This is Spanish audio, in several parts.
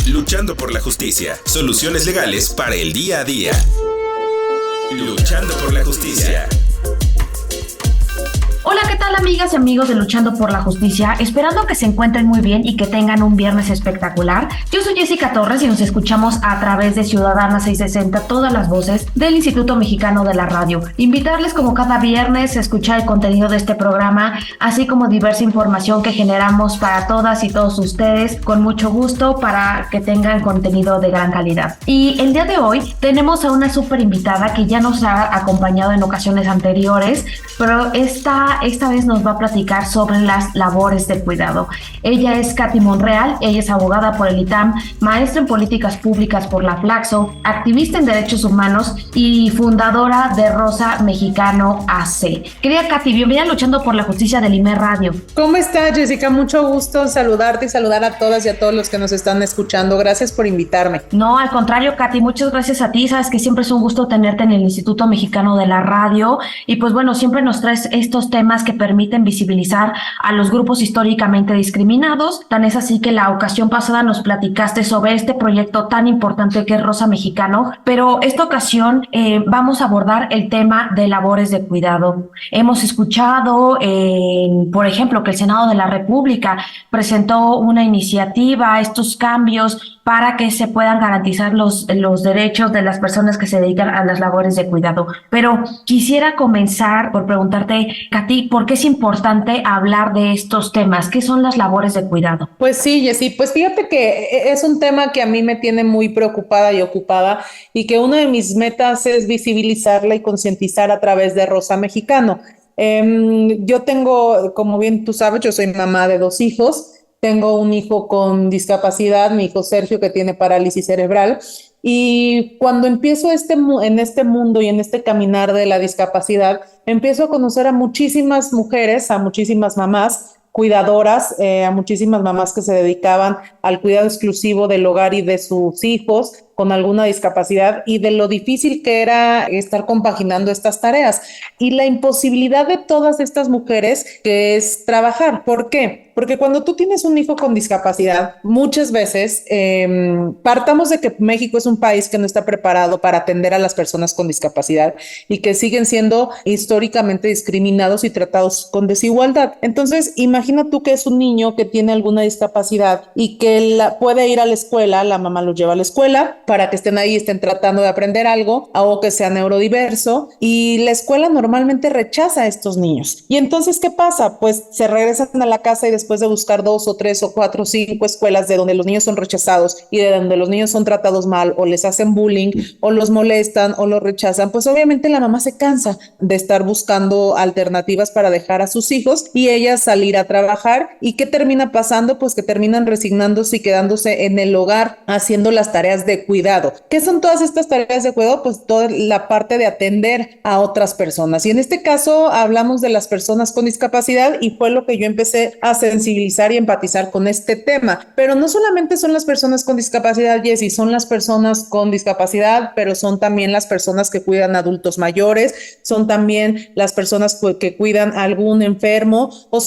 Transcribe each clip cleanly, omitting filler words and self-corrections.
Luchando por la justicia. Soluciones legales para el día a día. Luchando por la justicia. Hola, ¿qué tal amigas y amigos de Luchando por la Justicia? Esperando que se encuentren muy bien y que tengan un viernes espectacular. Yo soy Jessica Torres y nos escuchamos a través de Ciudadana 660, todas las voces del Instituto Mexicano de la Radio. Invitarles como cada viernes a escuchar el contenido de este programa, así como diversa información que generamos para todas y todos ustedes, con mucho gusto para que tengan contenido de gran calidad. Y el día de hoy tenemos a una súper invitada que ya nos ha acompañado en ocasiones anteriores, pero esta vez nos va a platicar sobre las labores de cuidado. Ella es Katy Monreal, ella es abogada por el ITAM, maestra en políticas públicas por la Flaxo, activista en derechos humanos y fundadora de Rosa Mexicano AC. Querida Katy, bienvenida a Luchando por la Justicia del IMER Radio. ¿Cómo estás, Jessica? Mucho gusto saludarte y saludar a todas y a todos los que nos están escuchando. Gracias por invitarme. No, al contrario, Katy, muchas gracias a ti. Sabes que siempre es un gusto tenerte en el Instituto Mexicano de la Radio y pues bueno, siempre nos traes estos temas que permiten visibilizar a los grupos históricamente discriminados. Tan es así que la ocasión pasada nos platicaste sobre este proyecto tan importante que es Rosa Mexicano, pero esta ocasión vamos a abordar el tema de labores de cuidado. Hemos escuchado, por ejemplo, que el Senado de la República presentó una iniciativa, estos cambios para que se puedan garantizar los derechos de las personas que se dedican a las labores de cuidado. Pero quisiera comenzar por preguntarte, Katy, ¿por qué es importante hablar de estos temas? ¿Qué son las labores de cuidado? Pues sí, Jessy, pues fíjate que es un tema que a mí me tiene muy preocupada y ocupada y que una de mis metas es visibilizarla y concientizar a través de Rosa Mexicano. Yo tengo, como bien tú sabes, yo soy mamá de 2 hijos. Tengo un hijo con discapacidad, mi hijo Sergio, que tiene parálisis cerebral. Y cuando empiezo en este mundo y en este caminar de la discapacidad, empiezo a conocer a muchísimas mujeres, a muchísimas mamás cuidadoras, a muchísimas mamás que se dedicaban al cuidado exclusivo del hogar y de sus hijos con alguna discapacidad y de lo difícil que era estar compaginando estas tareas y la imposibilidad de todas estas mujeres que es trabajar. ¿Por qué? Porque cuando tú tienes un hijo con discapacidad, muchas veces partamos de que México es un país que no está preparado para atender a las personas con discapacidad y que siguen siendo históricamente discriminados y tratados con desigualdad. Entonces, imagina tú que es un niño que tiene alguna discapacidad y que puede ir a la escuela, la mamá lo lleva a la escuela para que estén ahí, estén tratando de aprender algo, o que sea neurodiverso, y la escuela normalmente rechaza a estos niños. Y entonces, ¿qué pasa? Pues se regresan a la casa y después de buscar 2 o 3 o 4 o 5 escuelas de donde los niños son rechazados y de donde los niños son tratados mal o les hacen bullying o los molestan o los rechazan, pues obviamente la mamá se cansa de estar buscando alternativas para dejar a sus hijos y ella salir a trabajar. ¿Y qué termina pasando? Pues que terminan resignándose y quedándose en el hogar haciendo las tareas de cuidado. ¿Qué son todas estas tareas de cuidado? Pues toda la parte de atender a otras personas. Y en este caso hablamos de las personas con discapacidad y fue lo que yo empecé a sensibilizar y empatizar con este tema. Pero no solamente son las personas con discapacidad, Jessy, son las personas con discapacidad, pero son también las personas que cuidan a adultos mayores, son también las personas que cuidan a algún enfermo o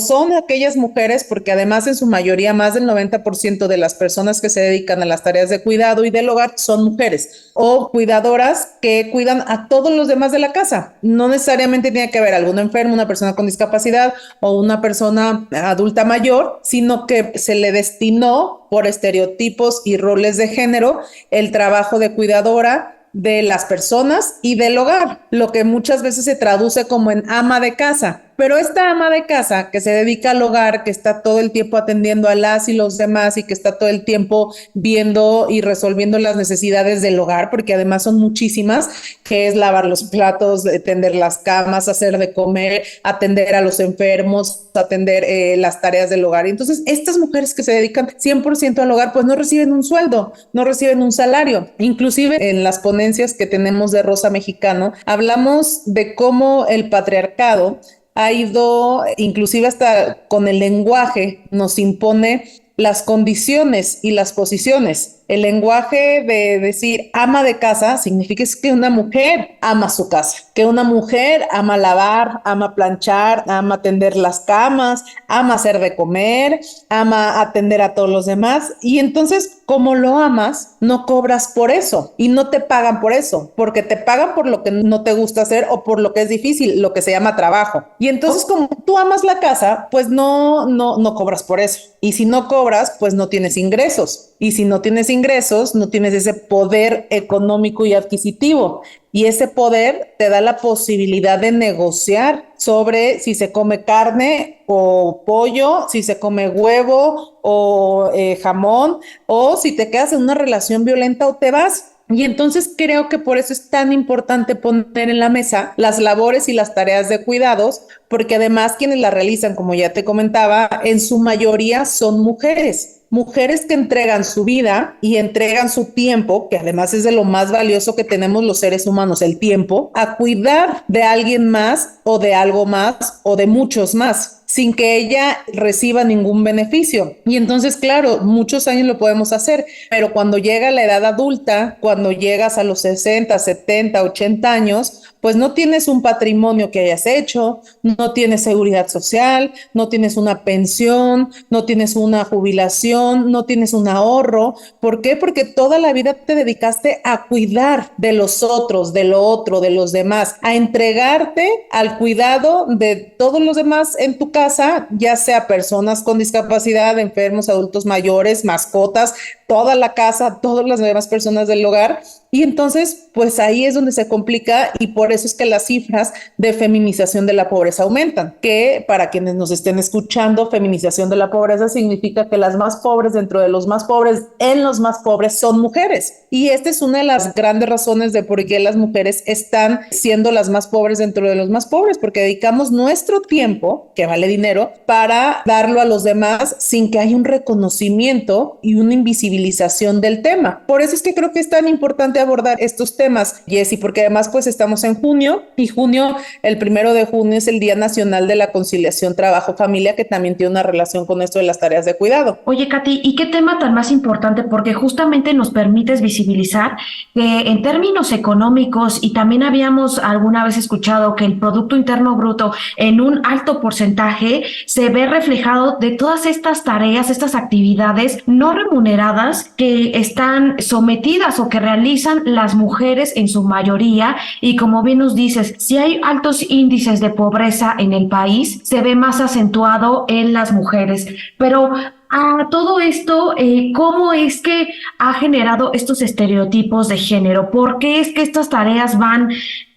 son aquellas mujeres, porque además en su mayoría más del 90% de las personas que se dedican a las tareas de cuidado y del hogar son mujeres o cuidadoras que cuidan a todos los demás de la casa. No necesariamente tiene que haber algún enfermo, una persona con discapacidad o una persona adulta mayor, sino que se le destinó por estereotipos y roles de género el trabajo de cuidadora de las personas y del hogar, lo que muchas veces se traduce como en ama de casa. Pero esta ama de casa que se dedica al hogar, que está todo el tiempo atendiendo a las y los demás y que está todo el tiempo viendo y resolviendo las necesidades del hogar, porque además son muchísimas, que es lavar los platos, tender las camas, hacer de comer, atender a los enfermos, atender las tareas del hogar. Entonces, estas mujeres que se dedican 100% al hogar, pues no reciben un sueldo, no reciben un salario. Inclusive en las ponencias que tenemos de Rosa Mexicano, hablamos de cómo el patriarcado ha ido, inclusive hasta con el lenguaje, nos impone las condiciones y las posiciones. El lenguaje de decir ama de casa significa es que una mujer ama su casa, que una mujer ama lavar, ama planchar, ama tender las camas, ama hacer de comer, ama atender a todos los demás. Y entonces, como lo amas, no cobras por eso y no te pagan por eso, porque te pagan por lo que no te gusta hacer o por lo que es difícil, lo que se llama trabajo. Y entonces, como tú amas la casa, pues no cobras por eso. Y si no cobras, pues no tienes ingresos. Y si no tienes ingresos, no tienes ese poder económico y adquisitivo. Y ese poder te da la posibilidad de negociar sobre si se come carne o pollo, si se come huevo o jamón, o si te quedas en una relación violenta o te vas. Y entonces creo que por eso es tan importante poner en la mesa las labores y las tareas de cuidados, porque además quienes la realizan, como ya te comentaba, en su mayoría son mujeres. Mujeres que entregan su vida y entregan su tiempo, que además es de lo más valioso que tenemos los seres humanos, el tiempo, a cuidar de alguien más o de algo más o de muchos más, sin que ella reciba ningún beneficio. Y entonces, claro, muchos años lo podemos hacer, pero cuando llega la edad adulta, cuando llegas a los 60, 70, 80 años, pues no tienes un patrimonio que hayas hecho, no tienes seguridad social, no tienes una pensión, no tienes una jubilación, no tienes un ahorro. ¿Por qué? Porque toda la vida te dedicaste a cuidar de los otros, de lo otro, de los demás, a entregarte al cuidado de todos los demás en tu casa, ya sea personas con discapacidad, enfermos, adultos mayores, mascotas, toda la casa, todas las demás personas del hogar. Y entonces, pues ahí es donde se complica y por eso es que las cifras de feminización de la pobreza aumentan, que para quienes nos estén escuchando, feminización de la pobreza significa que las más pobres dentro de los más pobres, en los más pobres son mujeres. Y esta es una de las grandes razones de por qué las mujeres están siendo las más pobres dentro de los más pobres, porque dedicamos nuestro tiempo, que vale dinero, para darlo a los demás sin que haya un reconocimiento y una invisibilización del tema. Por eso es que creo que es tan importante abordar estos temas, Jessy, porque además pues estamos en junio y junio, el 1 de junio es el Día Nacional de la Conciliación Trabajo-Familia, que también tiene una relación con esto de las tareas de cuidado. Oye, Katy, ¿y qué tema tan más importante? Porque justamente nos permites visibilizar que en términos económicos, y también habíamos alguna vez escuchado que el Producto Interno Bruto en un alto porcentaje se ve reflejado de todas estas tareas, estas actividades no remuneradas que están sometidas o que realizan las mujeres en su mayoría. Y como bien nos dices, si hay altos índices de pobreza en el país, se ve más acentuado en las mujeres. Pero a todo esto, ¿cómo es que ha generado estos estereotipos de género? ¿Por qué es que estas tareas van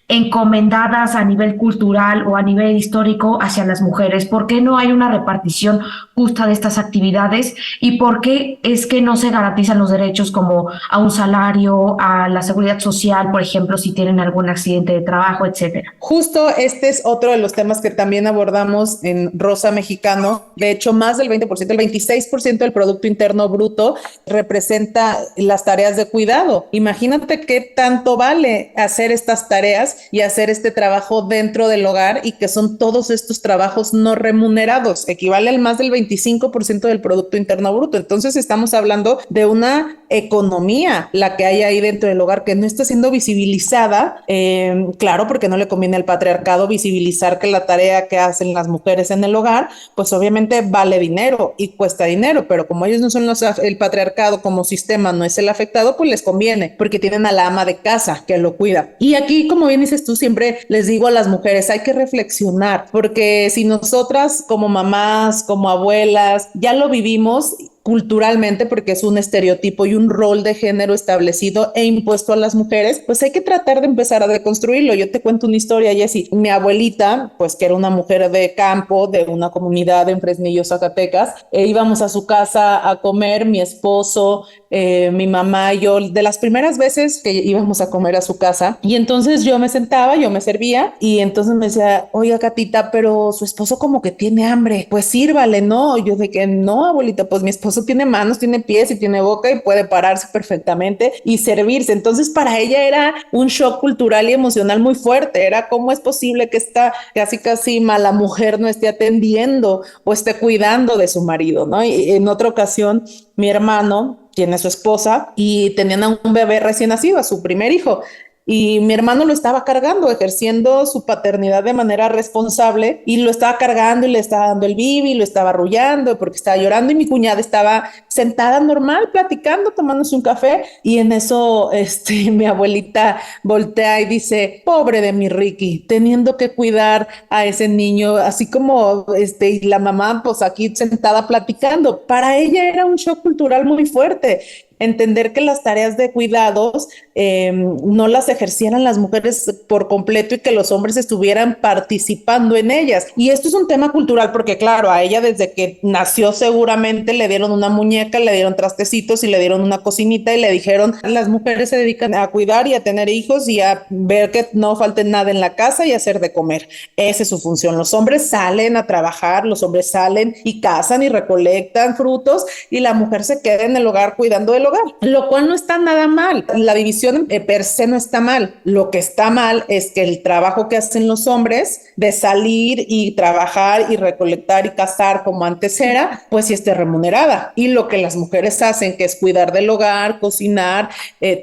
encomendadas a nivel cultural o a nivel histórico hacia las mujeres? ¿Por qué no hay una repartición justa de estas actividades? ¿Y por qué es que no se garantizan los derechos como a un salario, a la seguridad social, por ejemplo, si tienen algún accidente de trabajo, etcétera? Justo este es otro de los temas que también abordamos en Rosa Mexicano. De hecho, más del 20%, el 26% del Producto Interno Bruto representa las tareas de cuidado. Imagínate qué tanto vale hacer estas tareas y hacer este trabajo dentro del hogar, y que son todos estos trabajos no remunerados, equivale al más del 25% del Producto Interno Bruto. Entonces estamos hablando de una economía la que hay ahí dentro del hogar que no está siendo visibilizada, claro, porque no le conviene al patriarcado visibilizar que la tarea que hacen las mujeres en el hogar, pues obviamente vale dinero y cuesta dinero, pero como ellos no son el patriarcado como sistema no es el afectado, pues les conviene, porque tienen a la ama de casa que lo cuida. Y aquí, como bien dices tú, siempre les digo a las mujeres, hay que reflexionar, porque si nosotras como mamás, como abuelas, ya lo vivimos culturalmente, porque es un estereotipo y un rol de género establecido e impuesto a las mujeres, pues hay que tratar de empezar a deconstruirlo. Yo te cuento una historia, Jessy. Mi abuelita, pues que era una mujer de campo, de una comunidad en Fresnillo, Zacatecas, íbamos a su casa a comer, mi esposo, mi mamá y yo, de las primeras veces que íbamos a comer a su casa, y entonces yo me sentaba, yo me servía, y entonces me decía, oiga, Catita, pero su esposo como que tiene hambre, pues sírvale, ¿no? Yo de que no, abuelita, pues mi esposo tiene manos, tiene pies y tiene boca y puede pararse perfectamente y servirse. Entonces para ella era un shock cultural y emocional muy fuerte. Era cómo es posible que esta casi mala mujer no esté atendiendo o esté cuidando de su marido, ¿no? Y en otra ocasión mi hermano tiene su esposa, y tenían a un bebé recién nacido, a su primer hijo. Y mi hermano lo estaba cargando, ejerciendo su paternidad de manera responsable, y lo estaba cargando y le estaba dando el bibi, y lo estaba arrullando porque estaba llorando, y mi cuñada estaba sentada normal, platicando, tomándose un café, y en eso mi abuelita voltea y dice: pobre de mi Ricky, teniendo que cuidar a ese niño, así como y la mamá pues aquí sentada platicando. Para ella era un shock cultural muy fuerte. Entender que las tareas de cuidados no las ejercieran las mujeres por completo y que los hombres estuvieran participando en ellas. Y esto es un tema cultural porque, claro, a ella desde que nació seguramente le dieron una muñeca, le dieron trastecitos y le dieron una cocinita y le dijeron: las mujeres se dedican a cuidar y a tener hijos y a ver que no falte nada en la casa y hacer de comer. Esa es su función. Los hombres salen a trabajar, los hombres salen y cazan y recolectan frutos, y la mujer se queda en el hogar cuidando del hogar, lo cual no está nada mal. La división per se no está mal. Lo que está mal es que el trabajo que hacen los hombres de salir y trabajar y recolectar y cazar como antes era, pues sí esté remunerada, y lo que las mujeres hacen, que es cuidar del hogar, cocinar,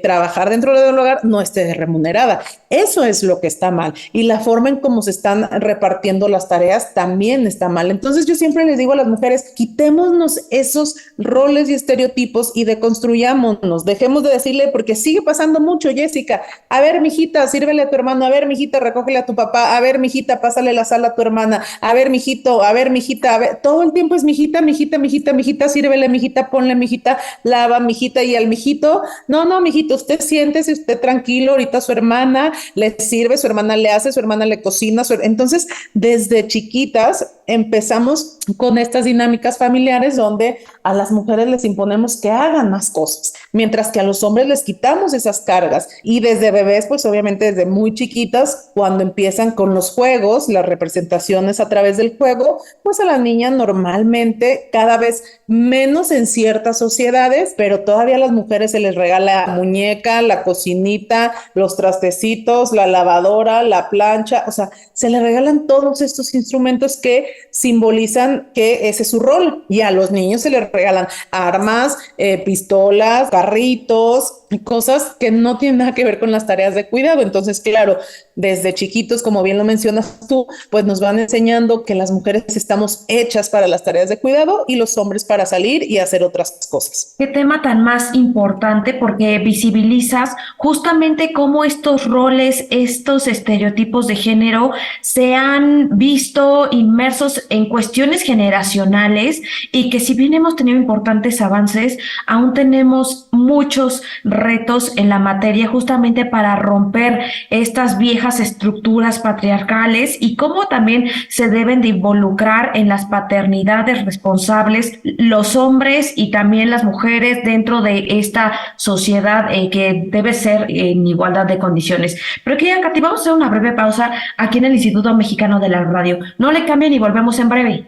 trabajar dentro del hogar, no esté remunerada. Eso es lo que está mal, y la forma en cómo se están repartiendo las tareas también está mal. Entonces yo siempre les digo a las mujeres: quitémonos esos roles y estereotipos y deconstruyámonos, dejemos de decirle, porque sigue pasando mucho, Jessica: a ver, mijita, sírvele a tu hermano; a ver, mijita, recógele a tu papá; a ver, mijita, pásale la sal a tu hermana; a ver, mijito; a ver, mijita, a ver. Todo el tiempo es mijita, mijita, mijita, mijita, sírvele, mijita, ponle, mijita, lava, mijita. Y al mijito: no, mijito, usted siéntese, usted tranquilo, ahorita su hermana le sirve, su hermana le hace, su hermana le cocina. Entonces, desde chiquitas empezamos con estas dinámicas familiares donde a las mujeres les imponemos que hagan más cosas, mientras que a los hombres les quitamos esas cargas. Y desde bebés, pues obviamente desde muy chiquitas, cuando empiezan con los juegos, las representaciones a través del juego, pues a las niñas normalmente, cada vez menos en ciertas sociedades, pero todavía a las mujeres se les regala la muñeca, la cocinita, los trastecitos, la lavadora, la plancha. O sea, se les regalan todos estos instrumentos que simbolizan que ese es su rol. Y a los niños se les regalan armas, pistolas, carritos, cosas que no tienen nada que ver con las tareas de cuidado. Entonces, claro, desde chiquitos, como bien lo mencionas tú, pues nos van enseñando que las mujeres estamos hechas para las tareas de cuidado y los hombres para salir y hacer otras cosas. Qué tema tan más importante, porque visibilizas justamente cómo estos roles, estos estereotipos de género se han visto inmersos en cuestiones generacionales, y que si bien hemos tenido importantes avances, aún tenemos muchos retos en la materia justamente para romper estas viejas estructuras patriarcales, y cómo también se deben de involucrar en las paternidades responsables los hombres y también las mujeres dentro de esta sociedad que debe ser en igualdad de condiciones. Pero querida Katy, vamos a hacer una breve pausa aquí en el Instituto Mexicano de la Radio. No le cambien y volvemos en breve.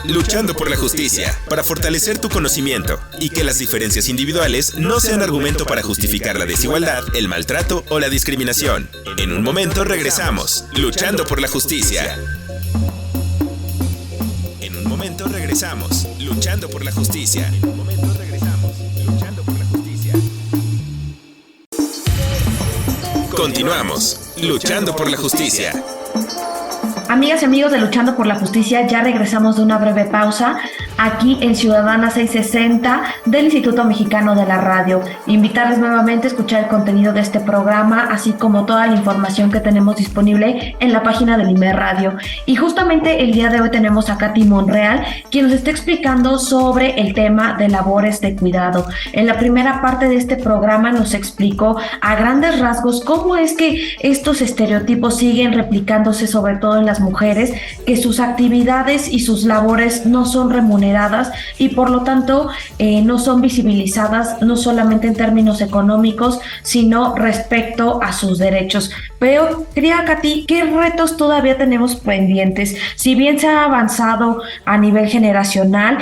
Luchando por la justicia, para fortalecer tu conocimiento y que las diferencias individuales no sean argumento para justificar la desigualdad, el maltrato o la discriminación. En un momento regresamos, Luchando por la justicia. En un momento regresamos, Luchando por la justicia. En un momento regresamos, Luchando por la justicia. Continuamos, Luchando por la justicia. Amigas y amigos de Luchando por la Justicia, ya regresamos de una breve pausa aquí en Ciudadana 660 del Instituto Mexicano de la Radio. Invitarles nuevamente a escuchar el contenido de este programa, así como toda la información que tenemos disponible en la página del IMER Radio. Y justamente el día de hoy tenemos a Katy Monreal, quien nos está explicando sobre el tema de labores de cuidado. En la primera parte de este programa nos explicó a grandes rasgos cómo es que estos estereotipos siguen replicándose, sobre todo en las mujeres, que sus actividades y sus labores no son remuneradas y por lo tanto no son visibilizadas, no solamente en términos económicos, sino respecto a sus derechos. Pero, querida Katy, ¿qué retos todavía tenemos pendientes? Si bien se ha avanzado a nivel generacional,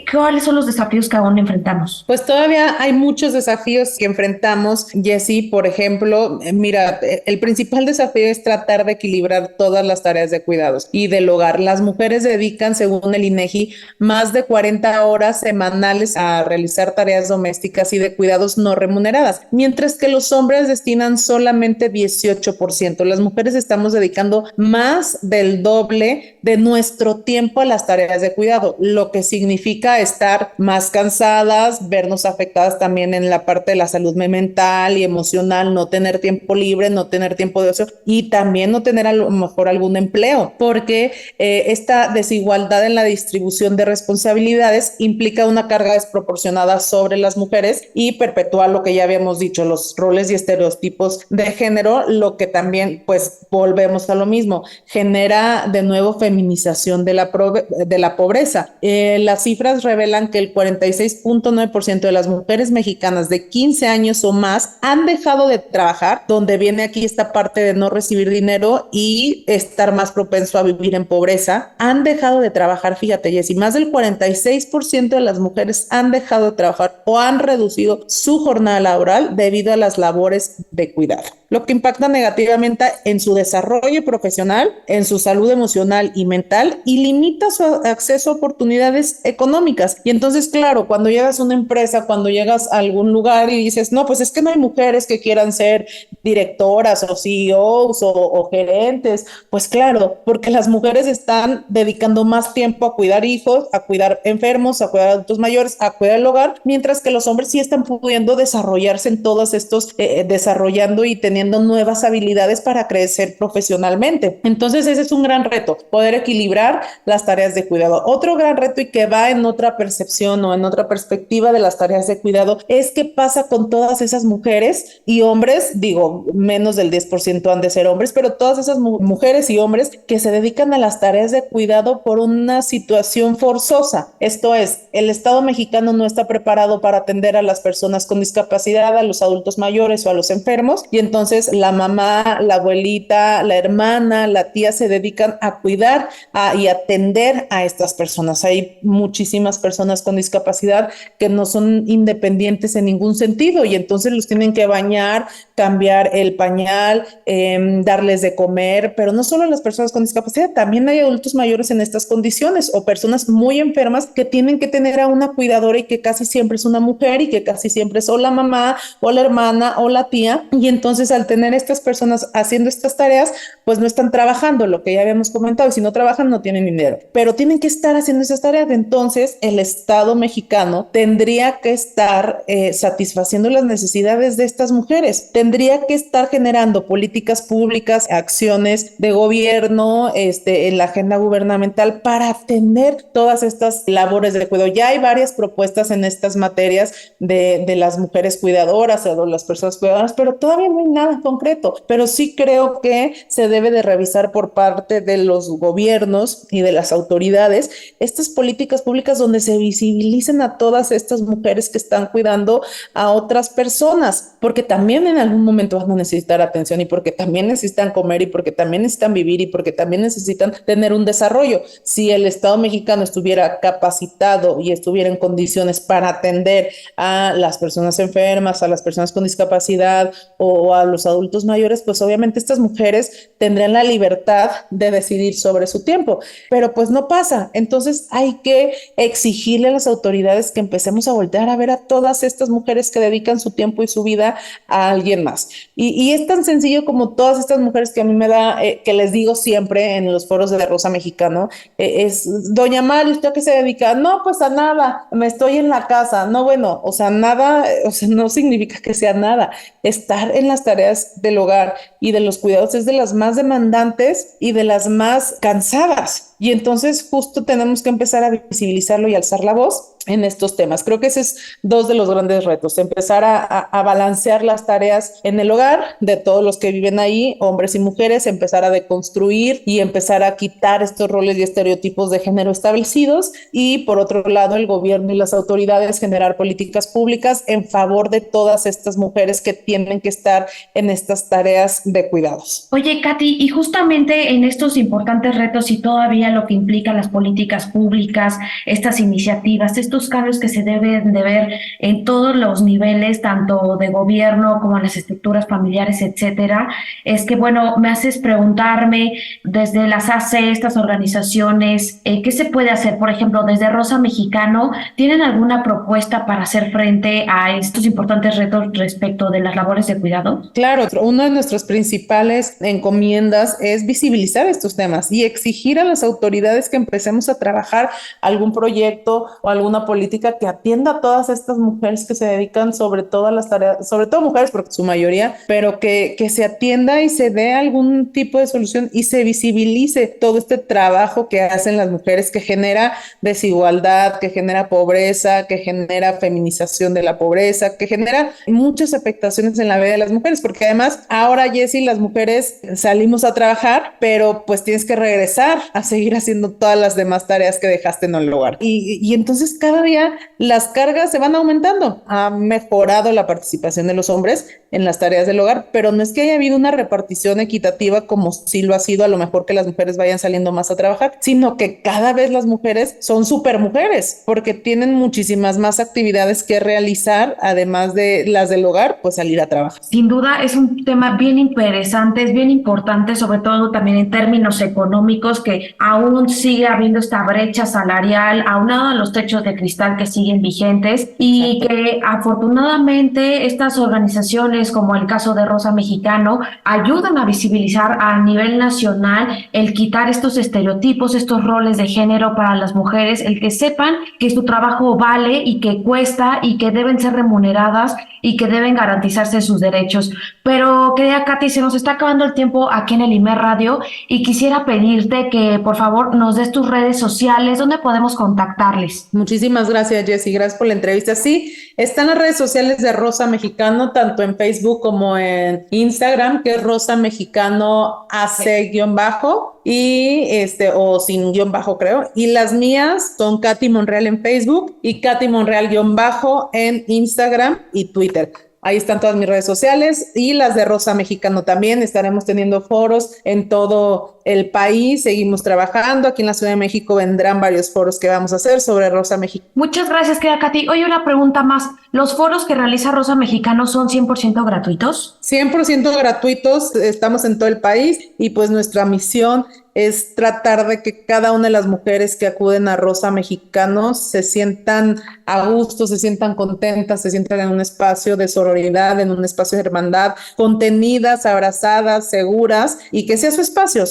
¿cuáles son los desafíos que aún enfrentamos? Pues todavía hay muchos desafíos que enfrentamos, Jessy. Por ejemplo, mira, el principal desafío es tratar de equilibrar todas las tareas de cuidados y del hogar. Las mujeres dedican, según el INEGI, más de 40 horas semanales a realizar tareas domésticas y de cuidados no remuneradas, mientras que los hombres destinan solamente 18%. Las mujeres estamos dedicando más del doble de nuestro tiempo a las tareas de cuidado, lo que significa estar más cansadas, vernos afectadas también en la parte de la salud mental y emocional, no tener tiempo libre, no tener tiempo de ocio y también no tener a lo mejor algún empleo, porque esta desigualdad en la distribución de responsabilidades implica una carga desproporcionada sobre las mujeres y perpetúa lo que ya habíamos dicho, los roles y estereotipos de género, lo que también, pues, volvemos a lo mismo, genera de nuevo feminización de la pobreza. Las cifras revelan que el 46.9% de las mujeres mexicanas de 15 años o más han dejado de trabajar, donde viene aquí esta parte de no recibir dinero y estar más propenso a vivir en pobreza. Han dejado de trabajar, fíjate, Jessy, más del 46% de las mujeres han dejado de trabajar o han reducido su jornada laboral debido a las labores de cuidado, lo que impacta negativamente en su desarrollo profesional, en su salud emocional y mental y limita su acceso a oportunidades económicas. Y entonces, claro, cuando llegas a una empresa, cuando llegas a algún lugar y dices, no, pues es que no hay mujeres que quieran ser directoras o CEOs o gerentes, pues claro, porque las mujeres están dedicando más tiempo a cuidar hijos, a cuidar enfermos, a cuidar adultos mayores, a cuidar el hogar, mientras que los hombres sí están pudiendo desarrollarse en todos estos, desarrollando y teniendo nuevas habilidades para crecer profesionalmente. Entonces ese es un gran reto, poder equilibrar las tareas de cuidado. Otro gran reto y que va en otra percepción o en otra perspectiva de las tareas de cuidado es qué pasa con todas esas mujeres y hombres, digo, menos del 10% han de ser hombres, pero todas esas mujeres y hombres que se dedican a las tareas de cuidado por una situación forzosa. Esto es, el Estado mexicano no está preparado para atender a las personas con discapacidad, a los adultos mayores o a los enfermos, y entonces la mamá, la abuelita, la hermana, la tía se dedican a cuidar y atender a estas personas. Hay muchísimas personas con discapacidad que no son independientes en ningún sentido y entonces los tienen que bañar, cambiar el pañal, darles de comer, pero no solo las personas con discapacidad, también hay adultos mayores en estas condiciones o personas muy enfermas que tienen que tener a una cuidadora y que casi siempre es una mujer y que casi siempre es o la mamá o la hermana o la tía, y entonces al tener estas personas haciendo estas tareas, pues no están trabajando, lo que ya habíamos comentado, y si no trabajan no tienen dinero, pero tienen que estar haciendo esas tareas. Entonces el Estado mexicano tendría que estar satisfaciendo las necesidades de estas mujeres, tendría que estar generando políticas públicas, acciones de gobierno, en la agenda gubernamental para atender todas estas labores de cuidado. Ya hay varias propuestas en estas materias de las mujeres cuidadoras o de las personas cuidadoras, pero todavía no hay nada concreto. Pero sí creo que se debe de revisar por parte de los gobiernos y de las autoridades estas políticas públicas donde se visibilicen a todas estas mujeres que están cuidando a otras personas, porque también en algún momento van a necesitar atención y porque también necesitan comer y porque también necesitan vivir y porque también necesitan tener un desarrollo. Si el Estado mexicano estuviera capacitado y estuviera en condiciones para atender a las personas enfermas, a las personas con discapacidad o a los adultos mayores, pues obviamente estas mujeres tendrían la libertad de decidir sobre su tiempo, pero pues no pasa. Entonces hay que exigirle a las autoridades que empecemos a voltear a ver a todas estas mujeres que dedican su tiempo y su vida a alguien más. Y es tan sencillo como todas estas mujeres que a mí me da, que les digo siempre en los foros de Rosa Mexicano, es, doña Mari, ¿usted a qué se dedica? No, pues a nada, me estoy en la casa. No, bueno, o sea, nada, o sea, no significa que sea nada. Estar en las tareas del hogar y de los cuidados es de las más demandantes y de las más cansadas. y entonces justo tenemos que empezar a visibilizarlo y alzar la voz en estos temas. Creo que ese es dos de los grandes retos, empezar a balancear las tareas en el hogar de todos los que viven ahí, hombres y mujeres, empezar a deconstruir y empezar a quitar estos roles y estereotipos de género establecidos, y por otro lado el gobierno y las autoridades generar políticas públicas en favor de todas estas mujeres que tienen que estar en estas tareas de cuidados. Oye, Katy, y justamente en estos importantes retos y todavía lo que implican las políticas públicas, estas iniciativas, estos cambios que se deben de ver en todos los niveles, tanto de gobierno como en las estructuras familiares, etcétera, es que, bueno, me haces preguntarme desde las AC, estas organizaciones, ¿qué se puede hacer? Por ejemplo, desde Rosa Mexicano, ¿tienen alguna propuesta para hacer frente a estos importantes retos respecto de las labores de cuidado? Claro, una de nuestras principales encomiendas es visibilizar estos temas y exigir a las autoridades que empecemos a trabajar algún proyecto o alguna política que atienda a todas estas mujeres que se dedican sobre todo a las tareas, sobre todo mujeres porque su mayoría, pero que se atienda y se dé algún tipo de solución y se visibilice todo este trabajo que hacen las mujeres, que genera desigualdad, que genera pobreza, que genera feminización de la pobreza, que genera muchas afectaciones en la vida de las mujeres, porque además ahora, Jessy, las mujeres salimos a trabajar, pero pues tienes que regresar a seguir haciendo todas las demás tareas que dejaste en el hogar. Y entonces cada día las cargas se van aumentando. Ha mejorado la participación de los hombres en las tareas del hogar, pero no es que haya habido una repartición equitativa como sí lo ha sido, a lo mejor que las mujeres vayan saliendo más a trabajar, sino que cada vez las mujeres son súper mujeres, porque tienen muchísimas más actividades que realizar, además de las del hogar, pues salir a trabajar. Sin duda es un tema bien interesante, es bien importante, sobre todo también en términos económicos, que aún sigue habiendo esta brecha salarial, aunado a los techos de cristal que siguen vigentes, y que afortunadamente estas organizaciones, como el caso de Rosa Mexicano, ayudan a visibilizar a nivel nacional el quitar estos estereotipos, estos roles de género para las mujeres, el que sepan que su trabajo vale y que cuesta y que deben ser remuneradas y que deben garantizarse sus derechos. Pero, querida Katy, se nos está acabando el tiempo aquí en el IMER Radio y quisiera pedirte que por favor nos des tus redes sociales, donde podemos contactarles. Muchísimas gracias, Jessy, gracias por la entrevista. Sí, están las redes sociales de Rosa Mexicano, tanto en Facebook como en Instagram, que es Rosa Mexicano AC-bajo, y o sin guión bajo, creo. Y las mías son Katy Monreal en Facebook y Katy Monreal-bajo en Instagram y Twitter. Ahí están todas mis redes sociales y las de Rosa Mexicano también. Estaremos teniendo foros en todo el país. Seguimos trabajando. Aquí en la Ciudad de México vendrán varios foros que vamos a hacer sobre Rosa Mexicano. Muchas gracias, querida Katy. Oye, una pregunta más. ¿Los foros que realiza Rosa Mexicano son 100% gratuitos? 100% gratuitos. Estamos en todo el país y pues nuestra misión es tratar de que cada una de las mujeres que acuden a Rosa Mexicano se sientan a gusto, se sientan contentas, se sientan en un espacio de sororidad, en un espacio de hermandad, contenidas, abrazadas, seguras, y que sea su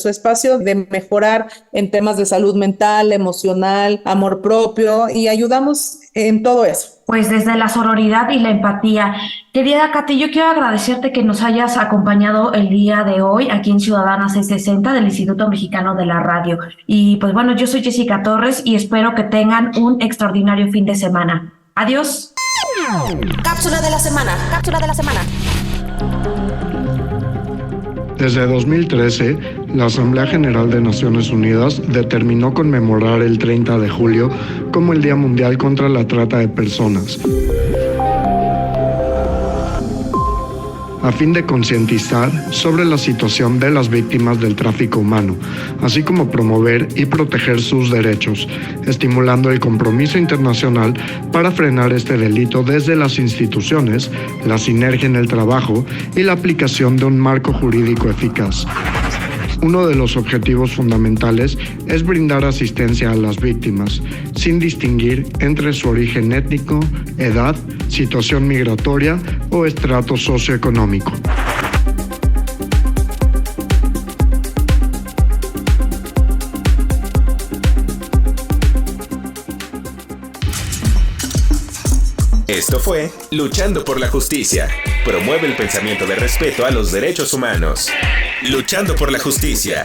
espacio de mejorar en temas de salud mental, emocional, amor propio, y ayudamos en todo eso. Pues desde la sororidad y la empatía. Querida Katy, yo quiero agradecerte que nos hayas acompañado el día de hoy aquí en Ciudadana 660 del Instituto Mexicano de la Radio. Y pues bueno, yo soy Jessica Torres y espero que tengan un extraordinario fin de semana. Adiós. Cápsula de la semana. Cápsula de la semana. Desde 2013, la Asamblea General de Naciones Unidas determinó conmemorar el 30 de julio como el Día Mundial contra la Trata de Personas, a fin de concientizar sobre la situación de las víctimas del tráfico humano, así como promover y proteger sus derechos, estimulando el compromiso internacional para frenar este delito desde las instituciones, la sinergia en el trabajo y la aplicación de un marco jurídico eficaz. Uno de los objetivos fundamentales es brindar asistencia a las víctimas, sin distinguir entre su origen étnico, edad, situación migratoria o estrato socioeconómico. Esto fue Luchando por la Justicia. Promueve el pensamiento de respeto a los derechos humanos. Luchando por la Justicia.